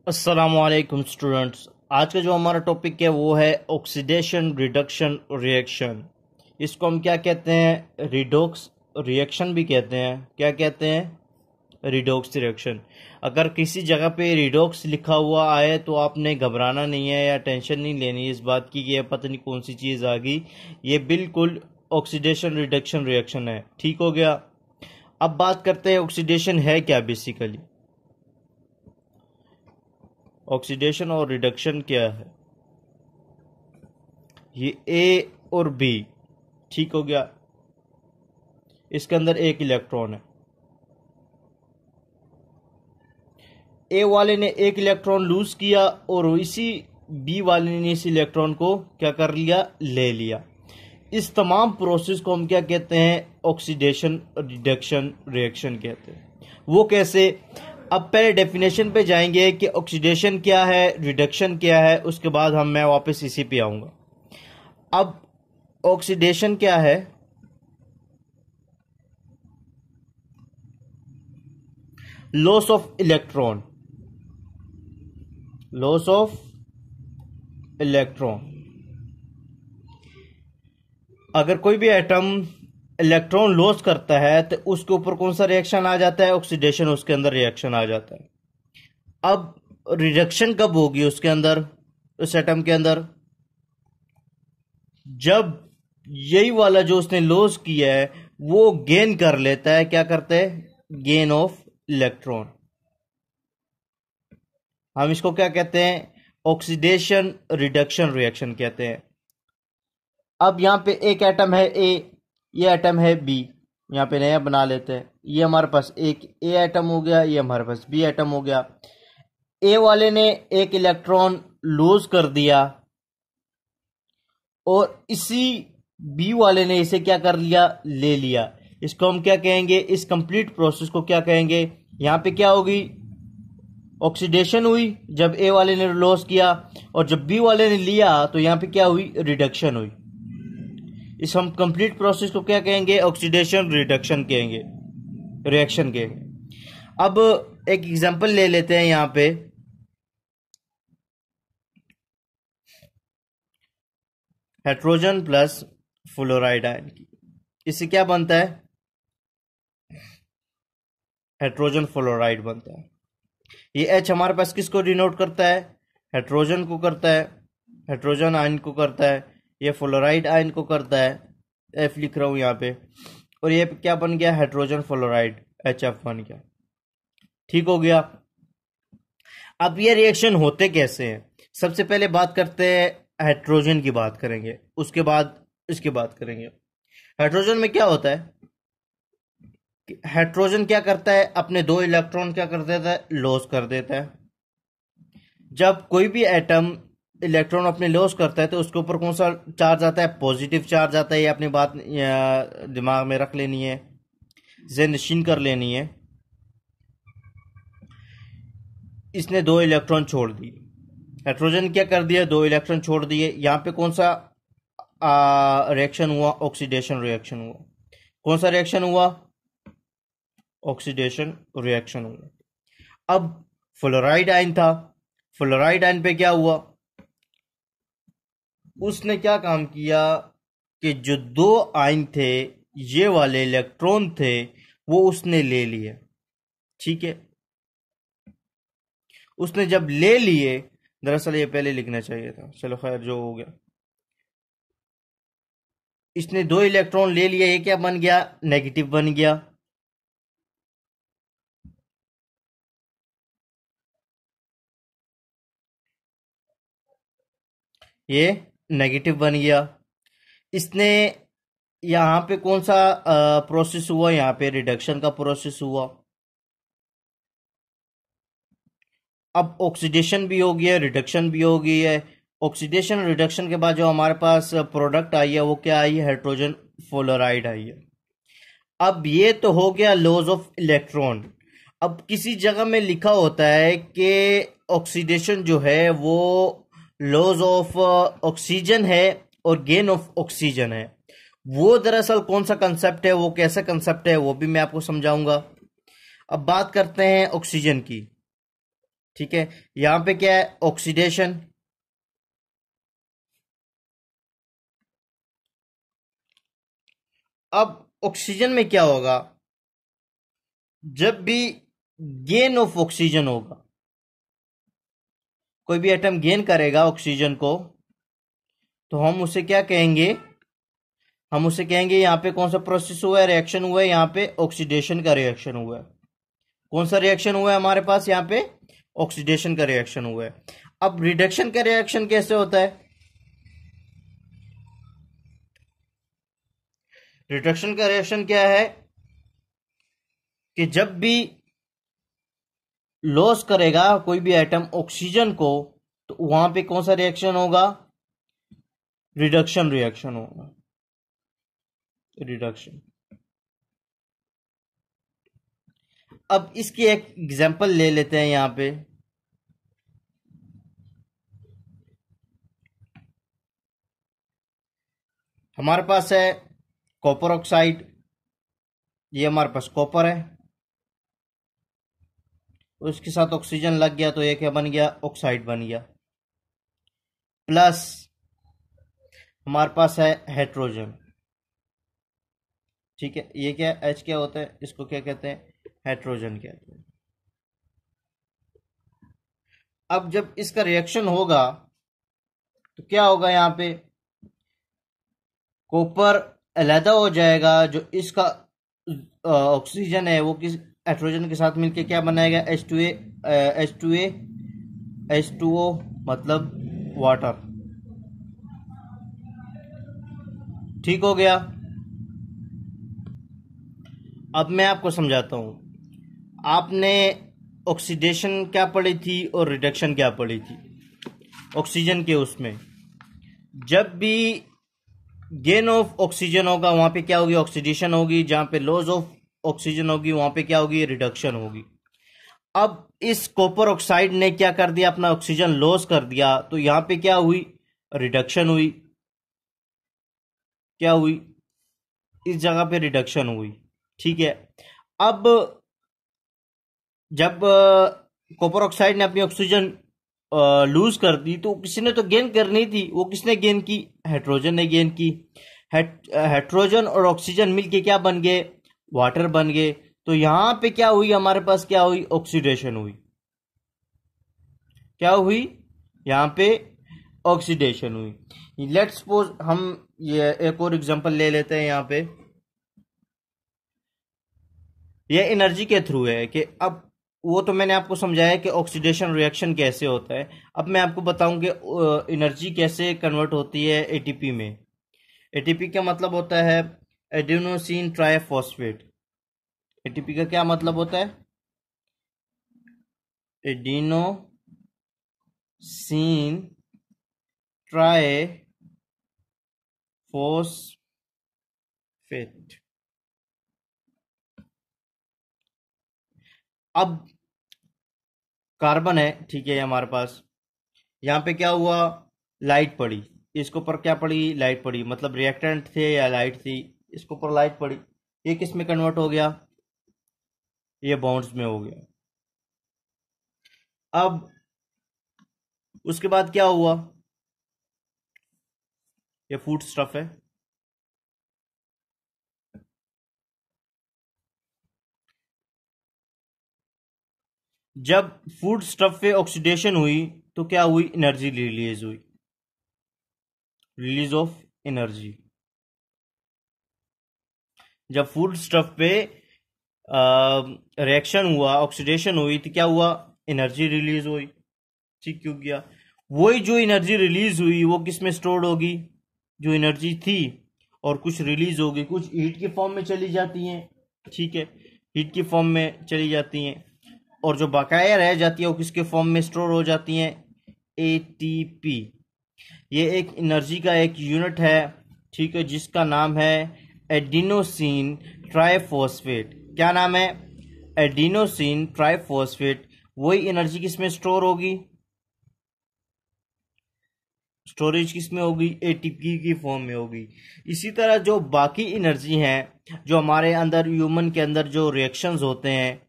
अस्सलामुअलैकुम स्टूडेंट्स। आज का जो हमारा टॉपिक है वो है ऑक्सीडेशन रिडक्शन रिएक्शन। इसको हम क्या कहते हैं? रिडॉक्स रिएक्शन भी कहते हैं। क्या कहते हैं? Redox reaction. अगर किसी जगह पे रिडॉक्स लिखा हुआ आए तो आपने घबराना नहीं है या टेंशन नहीं लेनी इस बात की कि ये पता नहीं कौन सी चीज़ आ गई। ये बिल्कुल ऑक्सीडेशन रिडक्शन रिएक्शन है। ठीक हो गया। अब बात करते हैं ऑक्सीडेशन है क्या बेसिकली। ऑक्सीडेशन और रिडक्शन क्या है? ये ए और बी, ठीक हो गया। इसके अंदर एक इलेक्ट्रॉन है। ए वाले ने एक इलेक्ट्रॉन लूज किया और इसी बी वाले ने इस इलेक्ट्रॉन को क्या कर लिया? ले लिया। इस तमाम प्रोसेस को हम क्या कहते हैं? ऑक्सीडेशन रिडक्शन रिएक्शन कहते हैं। वो कैसे? अब पहले डेफिनेशन पे जाएंगे कि ऑक्सीडेशन क्या है, रिडक्शन क्या है, उसके बाद मैं वापस इसी पे आऊंगा। अब ऑक्सीडेशन क्या है? Loss of electron, loss of electron. अगर कोई भी एटम इलेक्ट्रॉन लॉस करता है तो उसके ऊपर कौन सा रिएक्शन आ जाता है? ऑक्सीडेशन उसके अंदर रिएक्शन आ जाता है। अब रिडक्शन कब होगी उसके अंदर, उस एटम के अंदर? जब यही वाला जो उसने लॉस किया है वो गेन कर लेता है। क्या करता है? Gain of electron. हम इसको क्या कहते हैं? ऑक्सीडेशन रिडक्शन रिएक्शन कहते हैं। अब यहां पे एक एटम है ए, ये एटम है बी। यहां पे नया बना लेते हैं। ये हमारे पास एक ए एटम हो गया, ये हमारे पास बी एटम हो गया। ए वाले ने एक इलेक्ट्रॉन लूज कर दिया और इसी बी वाले ने इसे क्या कर लिया? ले लिया। इसको हम क्या कहेंगे? इस कंप्लीट प्रोसेस को क्या कहेंगे? यहां पे क्या होगी? ऑक्सीडेशन हुई जब ए वाले ने लॉस किया, और जब बी वाले ने लिया तो यहां पे क्या हुई? रिडक्शन हुई। इस हम कंप्लीट प्रोसेस को क्या कहेंगे? ऑक्सीडेशन रिडक्शन कहेंगे, रिएक्शन कहेंगे। अब एक एग्जांपल ले लेते हैं यहां पे। हाइड्रोजन प्लस फ्लोराइड आयन की, इससे क्या बनता है? हाइड्रोजन फ्लोराइड बनता है। ये एच हमारे पास किसको डिनोट करता है? हाइड्रोजन को करता है, हाइड्रोजन आयन को करता है। ये फ्लोराइड आयन को करता है, एफ लिख रहा हूं यहाँ पे। और ये क्या बन गया? हाइड्रोजन फ्लोराइड, एच एफ बन गया। ठीक हो गया। अब ये रिएक्शन होते कैसे हैं? सबसे पहले बात करते हैं, हाइड्रोजन की बात करेंगे, उसके बाद इसकी बात करेंगे। हाइड्रोजन में क्या होता है? हाइड्रोजन क्या करता है? अपने दो इलेक्ट्रॉन क्या कर देता है? लॉस कर देता है। जब कोई भी एटम इलेक्ट्रॉन अपने लॉस करता है तो उसके ऊपर कौन सा चार्ज आता है? पॉजिटिव चार्ज आता है। ये अपनी बात दिमाग में रख लेनी है, ज़हन-नशीन कर लेनी है। इसने दो इलेक्ट्रॉन छोड़ दिए। हाइड्रोजन क्या कर दिया? दो इलेक्ट्रॉन छोड़ दिए। यहां पे कौन सा रिएक्शन हुआ? ऑक्सीडेशन रिएक्शन हुआ। कौन सा रिएक्शन हुआ? ऑक्सीडेशन रिएक्शन हुआ। अब फ्लोराइड आयन था, फ्लोराइड आयन पे क्या हुआ? उसने क्या काम किया कि जो दो आयन थे, ये वाले इलेक्ट्रॉन थे, वो उसने ले लिए। ठीक है। उसने जब ले लिए, दरअसल ये पहले लिखना चाहिए था, चलो खैर जो हो गया। इसने दो इलेक्ट्रॉन ले लिया, ये क्या बन गया? नेगेटिव बन गया। ये नेगेटिव बन गया। इसने यहां पे कौन सा प्रोसेस हुआ? यहां पे रिडक्शन का प्रोसेस हुआ। अब ऑक्सीडेशन भी हो गया, रिडक्शन भी हो गई है। ऑक्सीडेशन रिडक्शन के बाद जो हमारे पास प्रोडक्ट आई है वो क्या आई है? हाइड्रोजन फ्लोराइड आई है। अब ये तो हो गया लॉस ऑफ इलेक्ट्रॉन। अब किसी जगह में लिखा होता है कि ऑक्सीडेशन जो है वो लॉस ऑफ ऑक्सीजन है और गेन ऑफ ऑक्सीजन है। वो दरअसल कौन सा कंसेप्ट है, वो कैसा कंसेप्ट है, वो भी मैं आपको समझाऊंगा। अब बात करते हैं ऑक्सीजन की। ठीक है, यहां पे क्या है, ऑक्सीडेशन। अब ऑक्सीजन में क्या होगा, जब भी गेन ऑफ ऑक्सीजन होगा, कोई भी एटम गेन करेगा ऑक्सीजन को, तो हम उसे क्या कहेंगे, हम उसे कहेंगे यहाँ पे कौन सा प्रोसेस हुआ है, रिएक्शन हुआ है, यहाँ पे ऑक्सीडेशन का रिएक्शन हुआ है। कौन सा रिएक्शन हुआ है हमारे पास यहाँ पे, ऑक्सीडेशन का रिएक्शन हुआ है। अब रिडक्शन का रिएक्शन कैसे होता है, रिडक्शन का रिएक्शन क्या है कि जब भी लॉस करेगा कोई भी एटम ऑक्सीजन को, तो वहां पे कौन सा रिएक्शन होगा, रिडक्शन रिएक्शन होगा, रिडक्शन। अब इसकी एक एग्जांपल ले लेते हैं यहां पे। हमारे पास है कॉपर ऑक्साइड, ये हमारे पास कॉपर है, उसके साथ ऑक्सीजन लग गया तो ये क्या बन गया, ऑक्साइड बन गया। प्लस हमारे पास है हाइड्रोजन, ठीक है, ये क्या H क्या होता है, इसको क्या कहते हैं, हाइड्रोजन कहते हैं। अब जब इसका रिएक्शन होगा तो क्या होगा, यहां पे कॉपर अलहदा हो जाएगा, जो इसका ऑक्सीजन है वो किस हाइड्रोजन के साथ मिलके क्या बनाएगा, H2A, H2A, H2O मतलब वाटर। ठीक हो गया। अब मैं आपको समझाता हूं, आपने ऑक्सीडेशन क्या पढ़ी थी और रिडक्शन क्या पढ़ी थी ऑक्सीजन के उसमें। जब भी गेन ऑफ ऑक्सीजन होगा वहां पे क्या होगी, ऑक्सीडेशन होगी, जहां पे लॉस ऑफ ऑक्सीजन होगी वहां पे क्या होगी, रिडक्शन होगी। अब इस कॉपर ऑक्साइड ने क्या कर दिया, अपना ऑक्सीजन लॉस कर दिया, तो यहां पे क्या हुई, रिडक्शन हुई, क्या हुई, इस जगह पे रिडक्शन हुई। ठीक है, अब जब कॉपर ऑक्साइड ने अपनी ऑक्सीजन लूज कर दी तो किसी ने तो गेन करनी थी, वो किसने गेन की, हाइड्रोजन ने गेन की। हाइड्रोजन और ऑक्सीजन मिलके क्या बन गए, वाटर बन गए। तो यहां पे क्या हुई, हमारे पास क्या हुई, ऑक्सीडेशन हुई, क्या हुई, यहां पे ऑक्सीडेशन हुई। लेट्स सपोज हम ये एक और एग्जांपल ले लेते हैं यहां पे, ये एनर्जी के थ्रू है कि अब वो तो मैंने आपको समझाया कि ऑक्सीडेशन रिएक्शन कैसे होता है। अब मैं आपको बताऊं कि एनर्जी कैसे कन्वर्ट होती है एटीपी में। एटीपी का मतलब होता है एडिनोसिन ट्राइफॉस्फेट। एटीपी का क्या मतलब होता है, एडिनोसिन ट्राइफॉस्फेट। अब कार्बन है, ठीक है, हमारे पास यहां पे क्या हुआ, लाइट पड़ी, इसके ऊपर क्या पड़ी, लाइट पड़ी, मतलब रिएक्टेंट थे या लाइट थी, इसके ऊपर लाइट पड़ी, ये किस में कन्वर्ट हो गया, ये बॉन्ड्स में हो गया। अब उसके बाद क्या हुआ, ये फूड स्टफ है, जब फूड स्टफ पे ऑक्सीडेशन हुई तो क्या हुई, एनर्जी रिलीज हुई, रिलीज ऑफ एनर्जी। जब फूड स्टफ पे रिएक्शन हुआ, ऑक्सीडेशन हुई, तो क्या हुआ, एनर्जी रिलीज हुई। ठीक क्यों किया, वही जो एनर्जी रिलीज हुई वो किस में स्टोर्ड होगी, जो एनर्जी थी, और कुछ रिलीज होगी, कुछ हीट की फॉर्म में चली जाती हैं, ठीक है, हीट की फॉर्म में चली जाती हैं, और जो बकाया रह जाती है वो किसके फॉर्म में स्टोर हो जाती हैं, एटीपी। ये एक एनर्जी का एक यूनिट है, ठीक है, जिसका नाम है एडिनोसिन ट्राइफॉस्फेट। क्या नाम है, एडिनोसिन ट्राइफॉस्फेट। वही एनर्जी किसमें स्टोर होगी, स्टोरेज किसमें होगी, एटीपी की फॉर्म में होगी। इसी तरह जो बाकी एनर्जी हैं, जो हमारे अंदर ह्यूमन के अंदर जो रिएक्शंस होते हैं,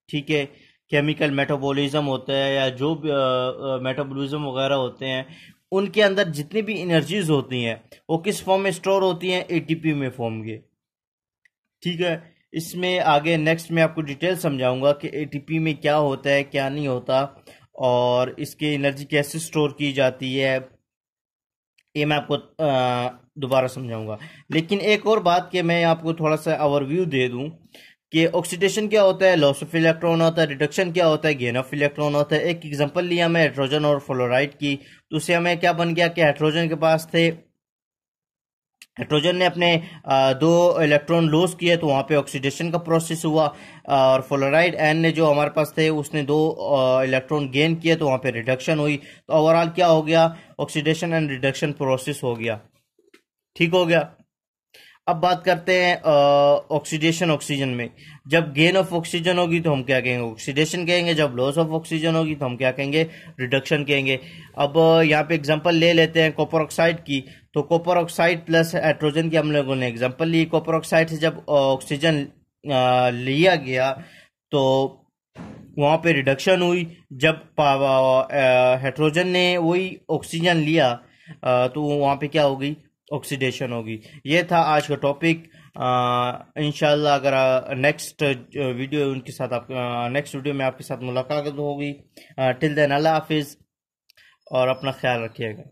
ठीक है, केमिकल मेटाबॉलिज्म होता है या जो मेटाबॉलिज्म वगैरह होते हैं, उनके अंदर जितनी भी एनर्जीज होती हैं वो किस फॉर्म में स्टोर होती हैं, एटीपी में फॉर्म के। ठीक है, इसमें आगे नेक्स्ट में आपको डिटेल समझाऊंगा कि एटीपी में क्या होता है क्या नहीं होता और इसकी एनर्जी कैसे स्टोर की जाती है, ये मैं आपको दोबारा समझाऊंगा। लेकिन एक और बात कि मैं आपको थोड़ा सा ओवरव्यू दे दूं कि ऑक्सीडेशन क्या होता है, लॉस ऑफ इलेक्ट्रॉन होता है, रिडक्शन क्या होता है, गेन ऑफ इलेक्ट्रॉन होता है। एक एग्जांपल लिया मैं हाइड्रोजन और फ्लोराइड की, तो उससे हमें क्या बन गया कि हाइड्रोजन के पास थे, हाइड्रोजन ने अपने दो इलेक्ट्रॉन लॉस किए तो वहां पे ऑक्सीडेशन का प्रोसेस हुआ, और फ्लोराइड एन ने जो हमारे पास थे उसने दो इलेक्ट्रॉन गेन किए तो वहां पे रिडक्शन हुई। तो ओवरऑल क्या हो गया, ऑक्सीडेशन एंड रिडक्शन प्रोसेस हो गया। ठीक हो गया। अब बात करते हैं ऑक्सीडेशन ऑक्सीजन में। जब गेन ऑफ ऑक्सीजन होगी तो हम क्या कहेंगे, ऑक्सीडेशन कहेंगे। जब लॉस ऑफ ऑक्सीजन होगी तो हम क्या कहेंगे, रिडक्शन कहेंगे। अब यहाँ पे एग्जांपल ले लेते हैं कॉपर ऑक्साइड की। तो कॉपर ऑक्साइड प्लस हाइड्रोजन की हम लोगों ने एग्जांपल ली। कॉपर ऑक्साइड से जब ऑक्सीजन लिया गया तो वहां पे रिडक्शन हुई। जब हाइड्रोजन ने वही ऑक्सीजन लिया तो वहां पे क्या होगी, ऑक्सीडेशन होगी। ये था आज का टॉपिक। इंशाल्लाह अगर नेक्स्ट वीडियो उनके साथ आप नेक्स्ट वीडियो में आपके साथ मुलाकात होगी। टिल देन अल्लाह हाफिज़ और अपना ख्याल रखिएगा।